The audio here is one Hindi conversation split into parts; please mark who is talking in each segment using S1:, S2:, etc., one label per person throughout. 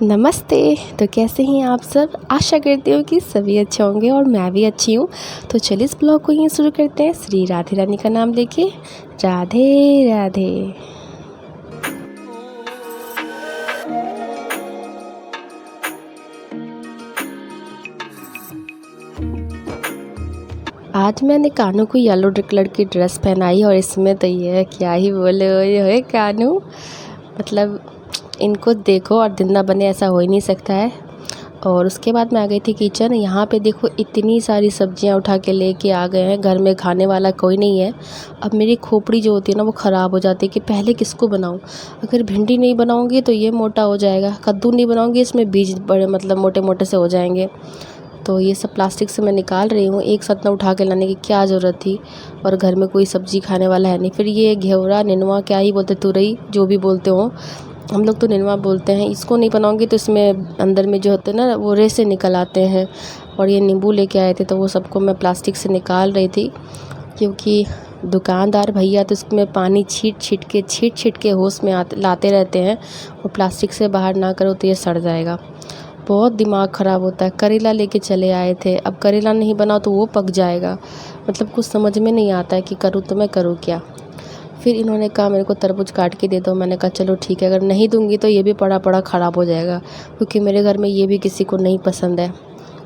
S1: नमस्ते। तो कैसे हैं आप सब? आशा करती हूँ कि सभी अच्छे होंगे और मैं भी अच्छी हूँ। तो चलिए इस ब्लॉग को यहीं शुरू करते हैं श्री राधे रानी का नाम लेके। राधे राधे। आज मैंने कानू को येलो कलर की ड्रेस पहनाई और इसमें तो ये क्या ही बोले ओए कानू, मतलब इनको देखो और दिन ना बने ऐसा हो ही नहीं सकता है। और उसके बाद मैं आ गई थी किचन। यहाँ पे देखो इतनी सारी सब्जियाँ उठा के लेके आ गए हैं, घर में खाने वाला कोई नहीं है। अब मेरी खोपड़ी जो होती है ना वो ख़राब हो जाती है कि पहले किसको बनाऊँ। अगर भिंडी नहीं बनाऊँगी तो ये मोटा हो जाएगा, कद्दू नहीं बनाऊँगी इसमें बीज बड़े मतलब मोटे मोटे से हो जाएंगे। तो ये सब प्लास्टिक से मैं निकाल रही हूँ, एक साथ ना उठा के लाने की क्या ज़रूरत थी। और घर में कोई सब्ज़ी खाने वाला है नहीं। फिर ये घेवड़ा नेनुआ क्या ही बोलते, तुरई जो भी बोलते हो, हम लोग तो नेनुआ बोलते हैं। इसको नहीं बनाऊंगी तो इसमें अंदर में जो होते हैं ना वो रेसे निकल आते हैं। और ये नींबू लेके आए थे तो वो सबको मैं प्लास्टिक से निकाल रही थी, क्योंकि दुकानदार भैया तो इसमें पानी छीट छीट के होश में लाते रहते हैं। और प्लास्टिक से बाहर ना करो तो ये सड़ जाएगा। बहुत दिमाग ख़राब होता है। करेला लेके चले आए थे, अब करेला नहीं बनाओ तो वो पक जाएगा। मतलब कुछ समझ में नहीं आता है कि करूँ तो मैं करूँ क्या। फिर इन्होंने कहा मेरे को तरबूज काट के दे दो। मैंने कहा चलो ठीक है, अगर नहीं दूंगी तो ये भी पड़ा पड़ा ख़राब हो जाएगा, क्योंकि मेरे घर में ये भी किसी को नहीं पसंद है।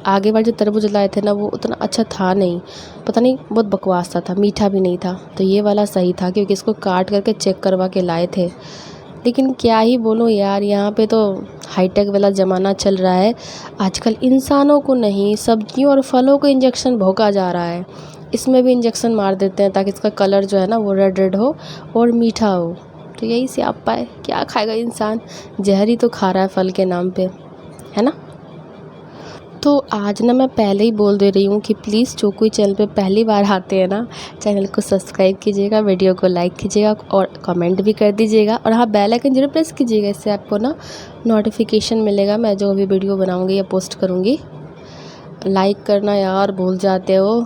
S1: आगे वाले जो तरबूज लाए थे ना वो उतना अच्छा था नहीं, पता नहीं बहुत बकवास सा था, मीठा भी नहीं था। तो ये वाला सही था, क्योंकि इसको काट करके चेक करवा के लाए थे। लेकिन क्या ही बोलूँ यार, यहाँ पे तो हाईटेक वाला ज़माना चल रहा है। आजकल इंसानों को नहीं, सब्जियों और फलों को इंजेक्शन भोंका जा रहा है। इसमें भी इंजेक्शन मार देते हैं ताकि इसका कलर जो है ना वो रेड रेड हो और मीठा हो। तो यही से आप पाए, क्या खाएगा इंसान? जहर ही तो खा रहा है फल के नाम पे, है ना। तो आज ना मैं पहले ही बोल दे रही हूँ कि प्लीज़ जो कोई चैनल पे पहली बार आते हैं ना, चैनल को सब्सक्राइब कीजिएगा, वीडियो को लाइक कीजिएगा और कमेंट भी कर दीजिएगा। और हाँ, बेल आइकन जरूर प्रेस कीजिएगा, इससे आपको ना नोटिफिकेशन मिलेगा मैं जो भी वीडियो बनाऊँगी या पोस्ट करूँगी। लाइक करना यार भूल जाते हो,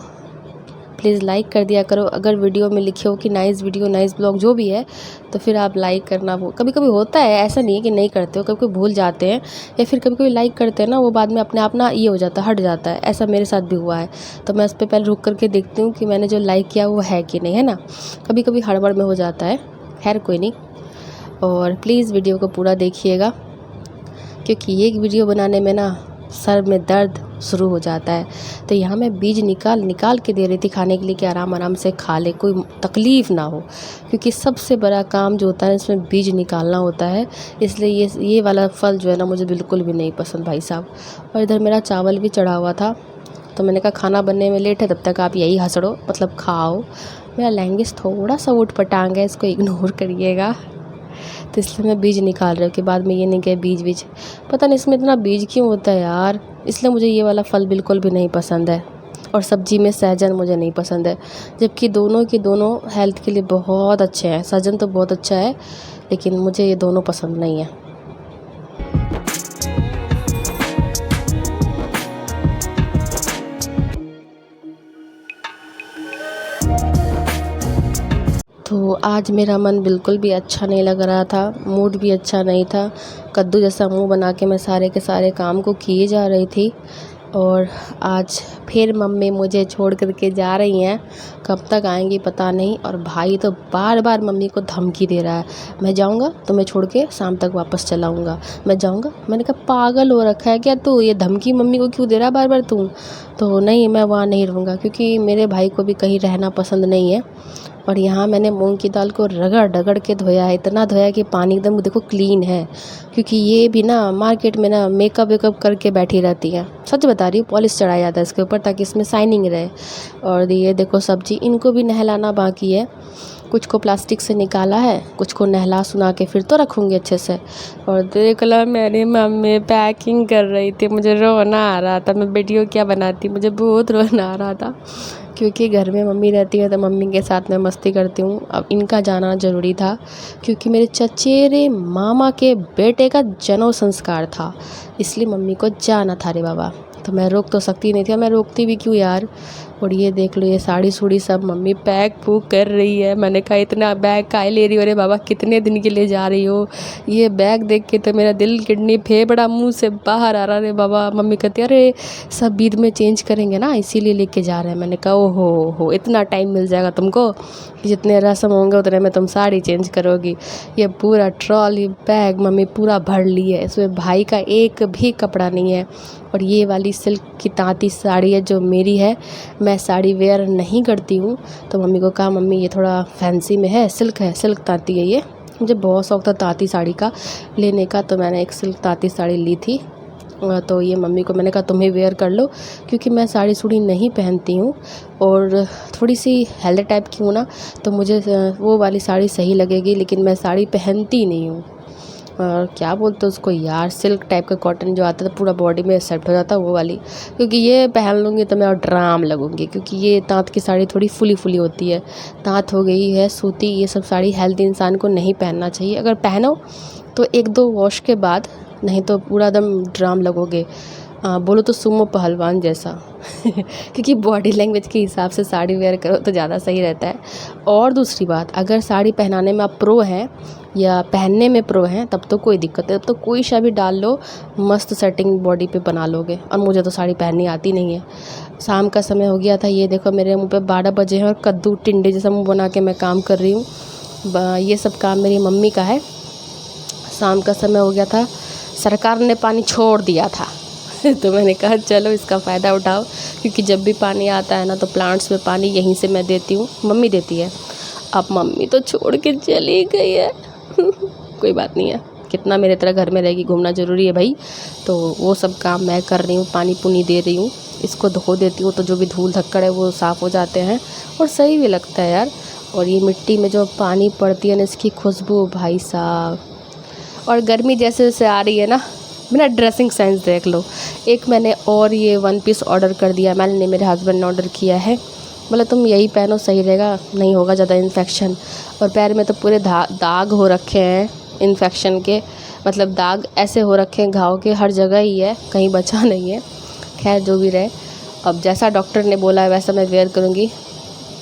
S1: प्लीज़ लाइक कर दिया करो। अगर वीडियो में लिखे हो कि नाइस वीडियो नाइस ब्लॉग जो भी है, तो फिर आप लाइक करना। वो कभी कभी होता है, ऐसा नहीं है कि नहीं करते हो, कभी कभी भूल जाते हैं या फिर कभी कभी लाइक करते हैं ना वो बाद में अपने आप ना ये हो जाता है, हट जाता है। ऐसा मेरे साथ भी हुआ है। तो मैं उस पर पहले रुक करके देखती हूँ कि मैंने जो लाइक किया वो है कि नहीं, है ना। कभी कभी हड़बड़ में हो जाता है, खैर कोई नहीं। और प्लीज़ वीडियो को पूरा देखिएगा, क्योंकि ये वीडियो बनाने में ना सर में दर्द शुरू हो जाता है। तो यहाँ मैं बीज निकाल के दे रही थी खाने के लिए कि आराम आराम से खा ले, कोई तकलीफ़ ना हो। क्योंकि सबसे बड़ा काम जो होता है इसमें बीज निकालना होता है। इसलिए ये वाला फल जो है ना मुझे बिल्कुल भी नहीं पसंद भाई साहब। और इधर मेरा चावल भी चढ़ा हुआ था, तो मैंने कहा खाना बनने में लेट है, तब तक आप यही हंसड़ो, मतलब खाओ। मेरा लैंग्वेज थोड़ा सा उठ पटांग है, इसको इग्नोर करिएगा। तो इसलिए मैं बीज निकाल रही हूँ कि बाद में ये नहीं कहे बीज पता नहीं इसमें इतना बीज क्यों होता है यार। इसलिए मुझे ये वाला फल बिल्कुल भी नहीं पसंद है। और सब्जी में सहजन मुझे नहीं पसंद है, जबकि दोनों के दोनों हेल्थ के लिए बहुत अच्छे हैं। सहजन तो बहुत अच्छा है, लेकिन मुझे ये दोनों पसंद नहीं है। तो आज मेरा मन बिल्कुल भी अच्छा नहीं लग रहा था, मूड भी अच्छा नहीं था। कद्दू जैसा मुंह बना के मैं सारे के सारे काम को किए जा रही थी। और आज फिर मम्मी मुझे छोड़ कर के जा रही हैं, कब तक आएंगी पता नहीं। और भाई तो बार बार मम्मी को धमकी दे रहा है, मैं जाऊंगा तो मैं छोड़ के शाम तक वापस चला आऊँगा, मैं जाऊंगा। मैंने कहा पागल हो रखा है क्या तू, ये धमकी मम्मी को क्यों दे रहा है बार बार तू? तो नहीं, मैं वहाँ नहीं रहूँगा, क्योंकि मेरे भाई को भी कहीं रहना पसंद नहीं है। और यहाँ मैंने मूंग की दाल को रगड़ रगड़ के धोया है, इतना धोया कि पानी एकदम देखो क्लीन है। क्योंकि ये भी ना मार्केट में ना मेकअप वेकअप करके बैठी रहती है, सच बता रही हूँ। पॉलिश चढ़ाया जाता है इसके ऊपर ताकि इसमें शाइनिंग रहे। और ये देखो सब्जी, इनको भी नहलाना बाकी है। कुछ को प्लास्टिक से निकाला है, कुछ को नहला सुना के फिर तो रखूँगी अच्छे से। और देख लो मेरी मम्मी पैकिंग कर रही थी, मुझे रोना आ रहा था। मैं वीडियो क्या बनाती, मुझे बहुत रोना आ रहा था। क्योंकि घर में मम्मी रहती है तो मम्मी के साथ मैं मस्ती करती हूँ। अब इनका जाना ज़रूरी था, क्योंकि मेरे चचेरे मामा के बेटे का जनेऊ संस्कार था, इसलिए मम्मी को जाना था रे बाबा। तो मैं रोक तो सकती नहीं थी, और मैं रोकती भी क्यों यार। और ये देख लो, ये साड़ी सूड़ी सब मम्मी पैक फूक कर रही है। मैंने कहा इतना बैग काहे ले रही हो? अरे बाबा कितने दिन के लिए जा रही हो? ये बैग देख के तो मेरा दिल किडनी फेफड़ा मुंह से बाहर आ रहा। रे बाबा, मम्मी कहती अरे सब बीच में चेंज करेंगे ना, इसीलिए लेके जा रहे हैं। मैंने कहा ओहो हो, इतना टाइम मिल जाएगा तुमको कि जितने रस्म होंगे उतने में तुम साड़ी चेंज करोगी। ये पूरा ट्रॉली बैग मम्मी पूरा भर ली है, इसमें भाई का एक भी कपड़ा नहीं है। और ये वाली सिल्क की तांती साड़ी है जो मेरी है, मैं साड़ी वेयर नहीं करती हूँ। तो मम्मी को कहा मम्मी ये थोड़ा फैंसी में है, सिल्क तांती है ये। मुझे बहुत शौक था तांती साड़ी का लेने का, तो मैंने एक सिल्क तांती साड़ी ली थी। तो ये मम्मी को मैंने कहा तुम्हें वेयर कर लो, क्योंकि मैं साड़ी सूड़ी नहीं पहनती हूँ और थोड़ी सी हेल्दी टाइप की हूँ ना, तो मुझे वो वाली साड़ी सही लगेगी। लेकिन मैं साड़ी पहनती नहीं हूँ। और क्या बोलते उसको यार, सिल्क टाइप का कॉटन जो आता था पूरा बॉडी में सेट हो जाता है वो वाली, क्योंकि ये पहन लूँगी तो मैं और ड्राम लगूँगी। क्योंकि ये ताँत की साड़ी थोड़ी फुली फुली होती है, ताँत हो गई है सूती, ये सब साड़ी हेल्दी इंसान को नहीं पहनना चाहिए। अगर पहनो तो एक दो वॉश के बाद, नहीं तो पूरा एकदम ड्राम लगोगे। बोलो तो सुमो पहलवान जैसा क्योंकि बॉडी लैंग्वेज के हिसाब से साड़ी वेयर करो तो ज़्यादा सही रहता है। और दूसरी बात, अगर साड़ी पहनाने में आप प्रो हैं या पहनने में प्रो हैं तब तो कोई दिक्कत है, तब तो कोई सा भी डाल लो, मस्त सेटिंग बॉडी पे बना लोगे। और मुझे तो साड़ी पहननी आती नहीं है। शाम का समय हो गया था, ये देखो मेरे मुँह पे 12 बजे हैं और कद्दू टिंडे जैसा मुँह बना के मैं काम कर रही हूँ। ये सब काम मेरी मम्मी का है। शाम का समय हो गया था, सरकार ने पानी छोड़ दिया था तो मैंने कहा चलो इसका फ़ायदा उठाओ, क्योंकि जब भी पानी आता है ना तो प्लांट्स में पानी यहीं से मैं देती हूँ, मम्मी देती है। अब मम्मी तो छोड़ के चली गई है कोई बात नहीं है, कितना मेरे तरह घर में रहेगी, घूमना ज़रूरी है भाई। तो वो सब काम मैं कर रही हूँ, पानी पुनी दे रही हूँ, इसको धो देती हूँ तो जो भी धूल धक्कड़ है वो साफ़ हो जाते हैं और सही भी लगता है यार। और ये मिट्टी में जो पानी पड़ती है ना, इसकी खुशबू भाई साहब। और गर्मी जैसे जैसे आ रही है ना, मेरा ड्रेसिंग सेंस देख लो। एक मैंने और ये 1 पीस ऑर्डर कर दिया, मैंने मेरे हस्बैंड ने ऑर्डर किया है। बोला तुम यही पहनो, सही रहेगा, नहीं होगा ज़्यादा इन्फेक्शन। और पैर में तो पूरे दाग हो रखे हैं इन्फेक्शन के, मतलब दाग ऐसे हो रखे हैं, घाव के हर जगह ही है, कहीं बचा नहीं है। खैर जो भी रहे, अब जैसा डॉक्टर ने बोला है वैसा मैं वेयर करूँगी।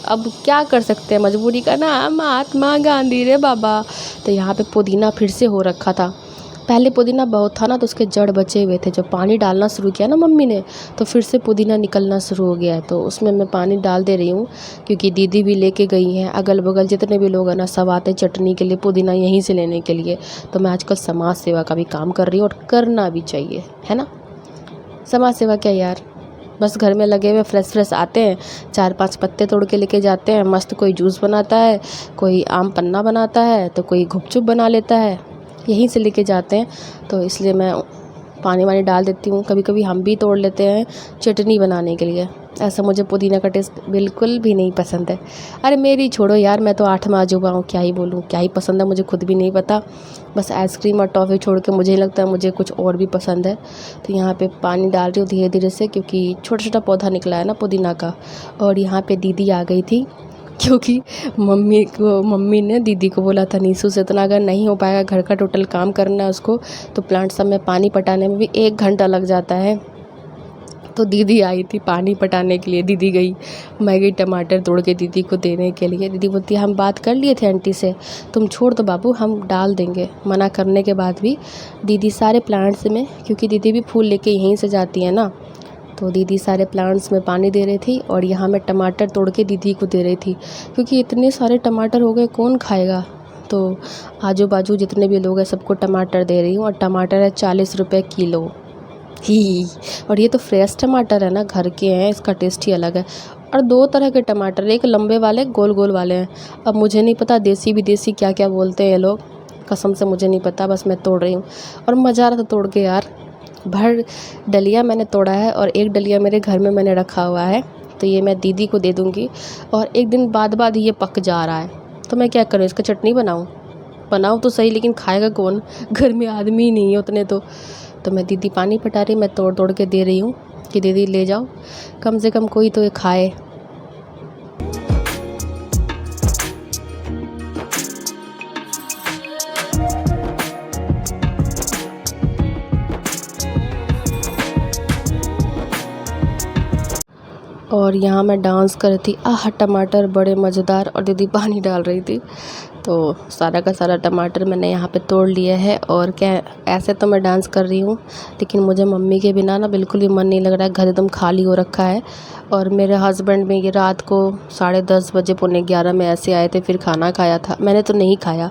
S1: अब क्या कर सकते हैं, मजबूरी का नाम महात्मा गांधी रे बाबा। तो यहाँ पे पुदीना फिर से हो रखा था। पहले पुदीना बहुत था ना तो उसके जड़ बचे हुए थे, जब पानी डालना शुरू किया ना मम्मी ने तो फिर से पुदीना निकलना शुरू हो गया है। तो उसमें मैं पानी डाल दे रही हूँ, क्योंकि दीदी भी लेके गई हैं, अगल बगल जितने भी लोग हैं ना सब आते हैं चटनी के लिए, पुदीना यहीं से लेने के लिए। तो मैं आजकल समाज सेवा का भी काम कर रही हूँ और करना भी चाहिए, है ना। समाज सेवा क्या यार, बस घर में लगे हुए फ्रेश आते हैं, 4-5 पत्ते तोड़ के लेके जाते हैं, मस्त कोई जूस बनाता है, कोई आम पन्ना बनाता है, तो कोई गुपचुप बना लेता है, यहीं से लेके जाते हैं। तो इसलिए मैं पानी वानी डाल देती हूँ। कभी कभी हम भी तोड़ लेते हैं चटनी बनाने के लिए। ऐसा मुझे पुदीना का टेस्ट बिल्कुल भी नहीं पसंद है। अरे मेरी छोड़ो यार, मैं तो 8वां अजूबा हूँ, क्या ही बोलूँ, क्या ही पसंद है मुझे खुद भी नहीं पता। बस आइसक्रीम और टॉफ़ी छोड़ के मुझे लगता है मुझे कुछ और भी पसंद है। तो यहाँ पे पानी डाल रही हूँ धीरे धीरे से, क्योंकि छोटा छोटा पौधा निकला है ना पुदीना का। और यहाँ पे दीदी आ गई थी, क्योंकि मम्मी ने दीदी को बोला था नीसू से इतना अगर नहीं हो पाएगा, घर का टोटल काम करना है उसको, तो प्लांट सब में पानी पटाने में भी 1 घंटा लग जाता है। तो दीदी आई थी पानी पटाने के लिए, दीदी गई, मैं गई टमाटर तोड़ के दीदी को देने के लिए। दीदी बोलती है हम बात कर लिए थे आंटी से, तुम छोड़ दो बाबू हम डाल देंगे। मना करने के बाद भी दीदी सारे प्लांट्स में, क्योंकि दीदी भी फूल लेके यहीं से जाती है ना, तो दीदी सारे प्लांट्स में पानी दे रही थी। और यहाँ मैं टमाटर तोड़ के दीदी को दे रही थी, क्योंकि इतने सारे टमाटर हो गए कौन खाएगा। तो आजू बाजू जितने भी लोग हैं सबको टमाटर दे रही हूँ। और टमाटर है 40 रुपये किलो ही। और ये तो फ्रेश टमाटर है ना, घर के हैं, इसका टेस्ट ही अलग है। और 2 तरह के टमाटर, एक लंबे वाले गोल गोल वाले हैं। अब मुझे नहीं पता देसी विदेशी क्या क्या बोलते हैं ये लोग, कसम से मुझे नहीं पता, बस मैं तोड़ रही हूँ। और मज़ा आ रहा था तोड़ के यार, भर डलिया मैंने तोड़ा है और एक डलिया मेरे घर में मैंने रखा हुआ है। तो ये मैं दीदी को दे दूँगी। और एक दिन बाद ये पक जा रहा है, तो मैं क्या करूँ, इसका चटनी बनाऊँ तो सही, लेकिन खाएगा कौन, घर में आदमी ही नहीं है उतने। तो मैं दीदी पानी पटा रही, मैं तोड़ तोड़ के दे रही हूँ कि दीदी ले जाओ, कम से कम कोई तो ये खाए। और यहाँ मैं डांस कर रही थी, आह टमाटर बड़े मज़ेदार, और दीदी पानी डाल रही थी। तो सारा का सारा टमाटर मैंने यहाँ पे तोड़ लिया है। और क्या, ऐसे तो मैं डांस कर रही हूँ, लेकिन मुझे मम्मी के बिना ना बिल्कुल भी मन नहीं लग रहा है। घर एकदम खाली हो रखा है। और मेरे हस्बैंड भी ये रात को 10:30 बजे, 11:45 में ऐसे आए थे, फिर खाना खाया था। मैंने तो नहीं खाया।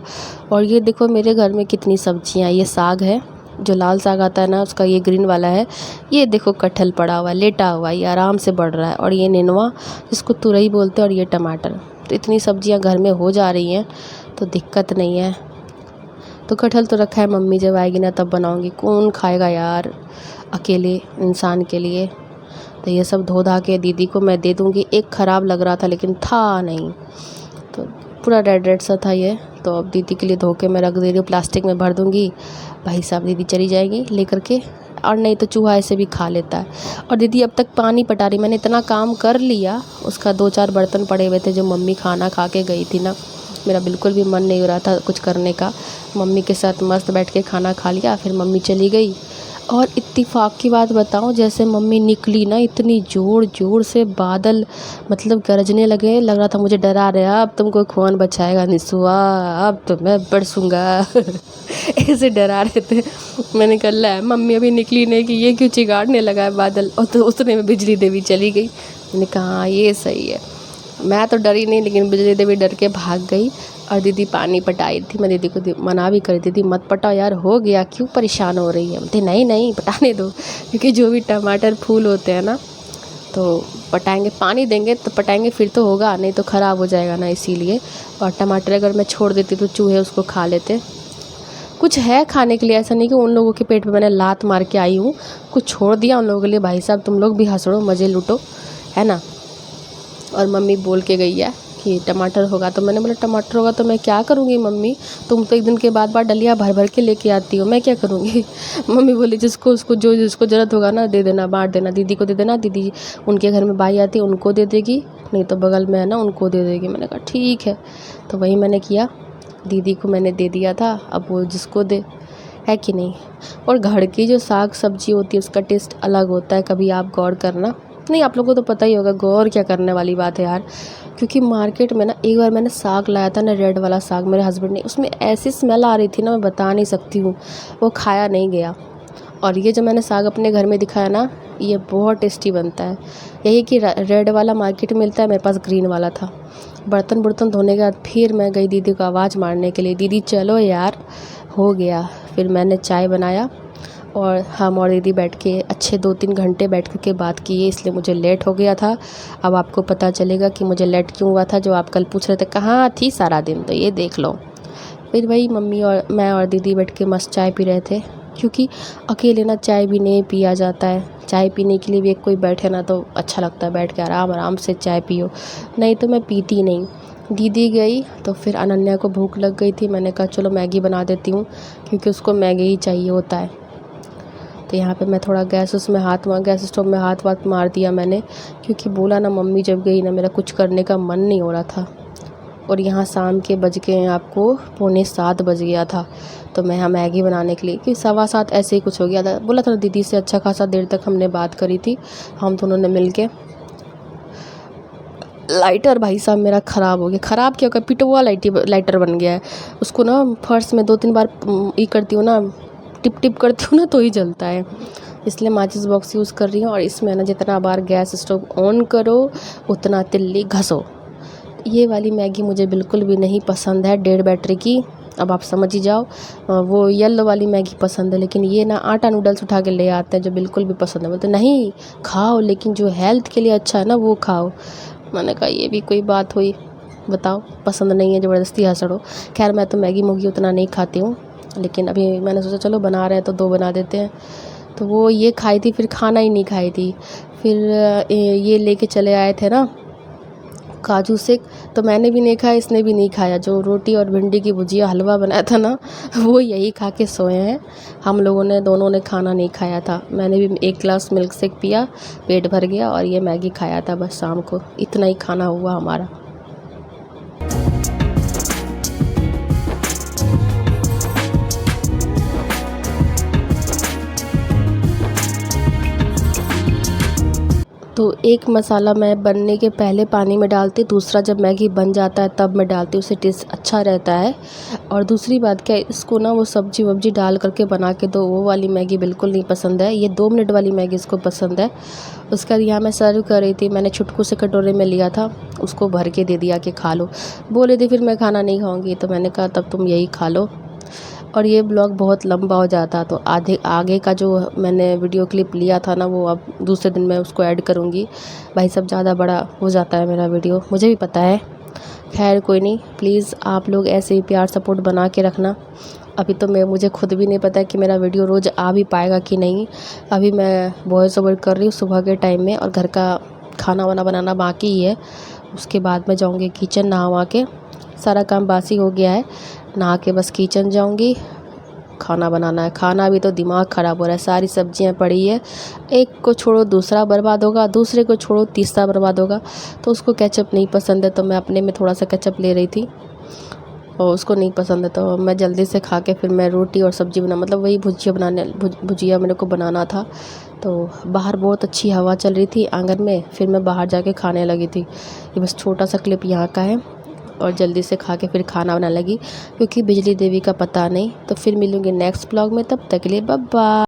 S1: और ये देखो मेरे घर में कितनी सब्जियाँ, ये साग है, जो लाल साग आता है ना उसका, ये ग्रीन वाला है। ये देखो कटहल पड़ा हुआ है, लेटा हुआ है, ये आराम से बढ़ रहा है। और ये नेनुआ जिसको तुरई बोलते हैं, और ये टमाटर। तो इतनी सब्जियां घर में हो जा रही हैं, तो दिक्कत नहीं है। तो कटहल तो रखा है, मम्मी जब आएगी ना तब बनाऊंगी। कौन खाएगा यार अकेले इंसान के लिए। तो ये सब धो धा के दीदी को मैं दे दूँगी। एक ख़राब लग रहा था लेकिन था नहीं, तो पूरा रेड रेड सा था ये। तो अब दीदी के लिए धो के मैं रख दे रही हूँ, प्लास्टिक में भर दूँगी। भाई साहब दीदी चली जाएगी लेकर के, और नहीं तो चूहा ऐसे भी खा लेता है। और दीदी अब तक पानी पटा रही। मैंने इतना काम कर लिया, उसका 2-4 बर्तन पड़े हुए थे जो मम्मी खाना खा के गई थी ना। मेरा बिल्कुल भी मन नहीं हो रहा था कुछ करने का। मम्मी के साथ मस्त बैठ के खाना खा लिया, फिर मम्मी चली गई। और इत्तेफाक की बात बताऊं, जैसे मम्मी निकली ना, इतनी ज़ोर ज़ोर से बादल मतलब गरजने लगे। लग रहा था मुझे डरा रहे, अब तुमको कौन बचाएगा निसुआ, अब तो मैं बरसूंगा ऐसे डरा रहे थे। मैंने कहा ला मम्मी अभी निकली नहीं कि ये क्यों चिगाड़ने लगा है बादल। और तो उतने में बिजली देवी चली गई। मैंने कहा हाँ ये सही है। मैं तो डरी नहीं, लेकिन बिजली देवी डर के भाग गई। और दीदी पानी पटाई थी। मैं दीदी को मना भी करी, दीदी मत पटाओ यार, हो गया, क्यों परेशान हो रही है। बोलते नहीं नहीं पटाने दो, क्योंकि जो भी टमाटर फूल होते हैं ना, तो पटाएंगे, पानी देंगे तो पटाएंगे, फिर तो होगा, नहीं तो ख़राब हो जाएगा ना, इसीलिए। और टमाटर अगर मैं छोड़ देती तो चूहे उसको खा लेते। कुछ है खाने के लिए, ऐसा नहीं कि उन लोगों के पेट में मैंने लात मार के आई हूँ। कुछ छोड़ दिया उन लोगों के लिए। भाई साहब तुम लोग भी हंसो, मज़े लूटो, है ना। और मम्मी बोल के गई है कि टमाटर होगा। तो मैंने बोला टमाटर होगा तो मैं क्या करूँगी मम्मी, तुम तो एक दिन के बाद डलिया भर भर के लेके आती हो, मैं क्या करूँगी। मम्मी बोली जिसको उसको जो जिसको ज़रूरत होगा ना दे देना, बांट देना, दीदी को दे देना, दीदी उनके घर में बाई आती है उनको दे देगी, नहीं तो बगल में है ना उनको दे देगी। मैंने कहा ठीक है। तो वही मैंने किया, दीदी को मैंने दे दिया था, अब वो जिसको दे, है कि नहीं। और घर की जो साग सब्जी होती है उसका टेस्ट अलग होता है, कभी आप गौर करना। नहीं आप लोगों को तो पता ही होगा, गौर क्या करने वाली बात है यार। क्योंकि मार्केट में ना एक बार मैंने साग लाया था ना, रेड वाला साग, मेरे हस्बैंड ने, उसमें ऐसी स्मेल आ रही थी ना, मैं बता नहीं सकती हूँ, वो खाया नहीं गया। और ये जो मैंने साग अपने घर में दिखाया ना, ये बहुत टेस्टी बनता है। यही कि रेड वाला मार्केट में मिलता है, मेरे पास ग्रीन वाला था। बर्तन धोने के बाद फिर मैं गई दीदी को आवाज़ मारने के लिए, दीदी चलो यार, हो गया। फिर मैंने चाय बनाया और हम और दीदी बैठ के अच्छे 2-3 घंटे बैठ के बात किए, इसलिए मुझे लेट हो गया था। अब आपको पता चलेगा कि मुझे लेट क्यों हुआ था, जो आप कल पूछ रहे थे कहाँ थी सारा दिन, तो ये देख लो। फिर वही मम्मी और मैं और दीदी बैठ के मस्त चाय पी रहे थे, क्योंकि अकेले ना चाय भी नहीं पिया जाता है। चाय पीने के लिए भी एक कोई बैठे ना तो अच्छा लगता है, बैठ के आराम आराम से चाय पियो, नहीं तो मैं पीती नहीं। दीदी गई तो फिर अनन्या को भूख लग गई थी, मैंने कहा चलो मैगी बना देती हूँ, क्योंकि उसको मैगी ही चाहिए होता है। तो यहाँ पे मैं थोड़ा गैस स्टोव में हाथ वाथ मार दिया मैंने, क्योंकि बोला ना मम्मी जब गई ना, मेरा कुछ करने का मन नहीं हो रहा था। और यहाँ शाम के बज गए हैं आपको 6:45 बज गया था। तो मैं यहाँ मैगी बनाने के लिए, कि 7:15 ऐसे ही कुछ हो गया था। बोला था दीदी से अच्छा खासा देर तक हमने बात करी थी, हम दोनों ने मिल के। लाइटर भाई साहब मेरा ख़राब हो गया। ख़राब क्या होगा, पिटवा लाइटर बन गया है। उसको ना फर्श में 2-3 बार ये करती हूँ ना, टिप टिप करती हूँ ना, तो ही जलता है। इसलिए माचिस बॉक्स यूज़ कर रही हूँ। और इसमें ना जितना बार गैस स्टोव ऑन करो उतना तिल्ली घसो। ये वाली मैगी मुझे बिल्कुल भी नहीं पसंद है, 1.5 बैटरी की, अब आप समझ ही जाओ। वो येलो वाली मैगी पसंद है, लेकिन ये ना आटा नूडल्स उठा के ले आते हैं जो बिल्कुल भी पसंद है। बोलते नहीं खाओ, लेकिन जो हेल्थ के लिए अच्छा है ना वो खाओ। मैंने कहा ये भी कोई बात हुई, बताओ पसंद नहीं है ज़बरदस्ती हंसड़ो। खैर मैं तो मैगी मुगी उतना नहीं खाती हूँ, लेकिन अभी मैंने सोचा चलो बना रहे हैं तो 2 बना देते हैं। तो वो ये खाई थी, फिर खाना ही नहीं खाई थी। फिर ये लेके चले आए थे ना काजू शेक, तो मैंने भी नहीं खाया, इसने भी नहीं खाया। जो रोटी और भिंडी की भुजिया हलवा बनाया था ना, वो यही खा के सोए हैं। हम लोगों ने दोनों ने खाना नहीं खाया था। मैंने भी 1 गिलास मिल्क शेक पिया, पेट भर गया, और ये मैगी खाया था बस शाम को। इतना ही खाना हुआ हमारा। तो एक मसाला मैं बनने के पहले पानी में डालती, दूसरा जब मैगी बन जाता है तब मैं डालती, उससे टेस्ट अच्छा रहता है। और दूसरी बात क्या है, इसको ना वो सब्जी वब्जी डाल करके बना के दो, वो वाली मैगी बिल्कुल नहीं पसंद है। ये 2 मिनट वाली मैगी इसको पसंद है। उसके बाद यहाँ मैं सर्व कर रही थी, मैंने छुटकू से कटोरे में लिया था, उसको भर के दे दिया कि खा लो। बोले थे फिर मैं खाना नहीं खाऊँगी, तो मैंने कहा तब तुम यही खा लो। और ये ब्लॉग बहुत लंबा हो जाता, तो आगे का जो मैंने वीडियो क्लिप लिया था ना, वो अब दूसरे दिन मैं उसको ऐड करूँगी। भाई सब ज़्यादा बड़ा हो जाता है मेरा वीडियो, मुझे भी पता है। खैर कोई नहीं, प्लीज़ आप लोग ऐसे ही प्यार सपोर्ट बना के रखना। अभी तो मुझे खुद भी नहीं पता कि मेरा वीडियो रोज़ आ भी पाएगा कि नहीं। अभी मैं वॉइस ओवर कर रही हूँ सुबह के टाइम में, और घर का खाना वाना बनाना बाकी ही है। उसके बाद मैं जाऊँगी किचन, नहा के, सारा काम बासी हो गया है, नहा के बस किचन जाऊँगी, खाना बनाना है। खाना भी तो दिमाग ख़राब हो रहा है, सारी सब्जियां पड़ी है, एक को छोड़ो दूसरा बर्बाद होगा, दूसरे को छोड़ो तीसरा बर्बाद होगा। तो उसको केचप नहीं पसंद है, तो मैं अपने में थोड़ा सा केचप ले रही थी, और उसको नहीं पसंद है, तो मैं जल्दी से खा के फिर मैं रोटी और सब्ज़ी मतलब वही भुजिया मेरे को बनाना था। तो बाहर बहुत अच्छी हवा चल रही थी आंगन में, फिर मैं बाहर जाके खाने लगी थी। ये बस छोटा सा क्लिप यहाँ का है, और जल्दी से खा के फिर खाना बनाने लगी, क्योंकि बिजली देवी का पता नहीं। तो फिर मिलूँगी नेक्स्ट ब्लॉग में, तब तक के लिए बाय बाय।